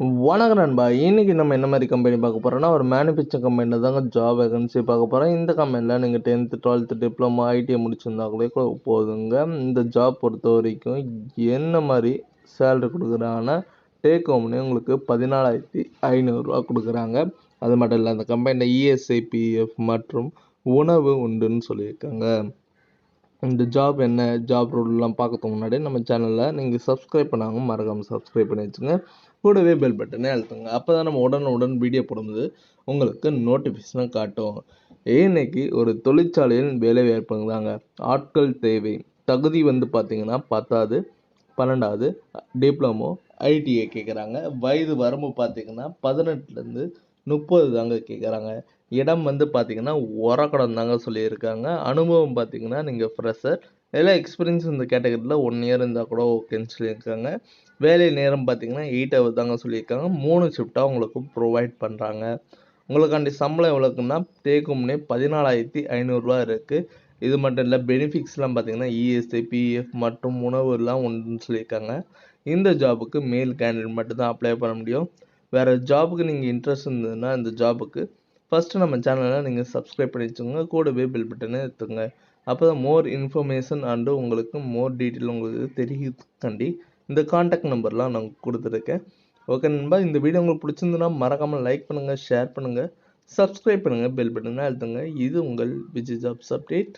வணக்கம் நண்பா. இன்னைக்கு நம்ம என்ன மாதிரி கம்பெனி பார்க்க போறோம்னா, ஒரு மேனுஃபேக்சரிங் கம்பெனில தாங்க ஜாப் வேகன்சி பார்க்க போறோம். இந்த கம்பெனில நீங்க 10th 12th டிப்ளமோ ஐடிஐ முடிச்சிருந்தா கூட போதுங்க. இந்த ஜாப் பொறுத்த வரைக்கும் என்ன மாதிரி சேலரி கொடுக்குறாங்கன்னா, டேக் ஹோம்னு உங்களுக்கு 14,500 ரூபா கொடுக்குறாங்க. அது மட்டும் இல்லை, அந்த கம்பெனியில் இஎஸ்ஐ பிஎஃப் மற்றும் உணவு உண்டுன்னு சொல்லியிருக்காங்க. இந்த ஜாப் என்ன ஜாப் ரோல்லாம் பார்க்கறதுக்கு முன்னாடி நம்ம சேனலில் நீங்கள் சப்ஸ்கிரைப் பண்ணாங்க மறக்காமல் சப்ஸ்கிரைப் பண்ணி வச்சுங்க. கூடவே பெல் பட்டனே அழுத்துங்க. அப்போ தான் நம்ம உடனுடன் வீடியோ போடும்போது உங்களுக்கு நோட்டிஃபிகேஷனாக காட்டும். இன்னைக்கு ஒரு தொழிற்சாலையில் வேலை வாய்ப்புங்களாங்க. ஆட்கள் தேவை. தகுதி பார்த்தீங்கன்னா 10வது 12வது டிப்ளமோ ஐடிஐ கேட்குறாங்க. வயது வரம்பு பார்த்தீங்கன்னா 18லேருந்து 30 தாங்க கேட்குறாங்க. இடம் பார்த்தீங்கன்னா ஒரக்கடம் தாங்க சொல்லியிருக்காங்க. அனுபவம் பார்த்தீங்கன்னா நீங்கள் ஃப்ரெஷர் எல்லாம் எக்ஸ்பீரியன்ஸ் இந்த கேட்டகரியில் 1 இயர் இருந்தால் கூட ஓகேன்னு சொல்லியிருக்காங்க. வேலை நேரம் பார்த்தீங்கன்னா 8 ஹவர் தாங்க சொல்லியிருக்காங்க. 3 ஷிஃப்டாக உங்களுக்கு ப்ரொவைட் பண்ணுறாங்க. உங்களுக்காண்டி சம்பளம் எவ்வளோக்குன்னா தேக்கும்னே 14,500 இருக்குது. இது மட்டும் இல்லை, பெனிஃபிட்ஸ்லாம் பார்த்தீங்கன்னா இஎஸ்ஐ பிஎஃப் மற்றும் உணவுலாம் ஒன்றுன்னு சொல்லியிருக்காங்க. இந்த ஜாபுக்கு மேல் கேண்டிடேட் மட்டும்தான் அப்ளை பண்ண முடியும். வேறு ஜாபுக்கு நீங்கள் இன்ட்ரெஸ்ட் இருந்ததுன்னா இந்த ஜாபுக்கு ஃபஸ்ட்டு நம்ம சேனலில் நீங்கள் சப்ஸ்கிரைப் பண்ணி வச்சுக்கோங்க. கூடவே பெல் பட்டனை எடுத்துங்க. அப்போ தான் மோர் இன்ஃபர்மேஷன் அண்டு உங்களுக்கு மோர் டீட்டெயில் உங்களுக்கு தெரியுதுக்காண்டி இந்த காண்டாக்ட் நம்பர்லாம் நான் கொடுத்துருக்கேன். ஓகே நண்பா, இந்த வீடியோ உங்களுக்கு பிடிச்சிருந்துன்னா மறக்காமல் லைக் பண்ணுங்கள், ஷேர் பண்ணுங்கள், சப்ஸ்கிரைப் பண்ணுங்கள், பெல் பட்டனை அழுத்துங்க. இது உங்கள் விஜய் ஜாப்ஸ் அப்டேட்.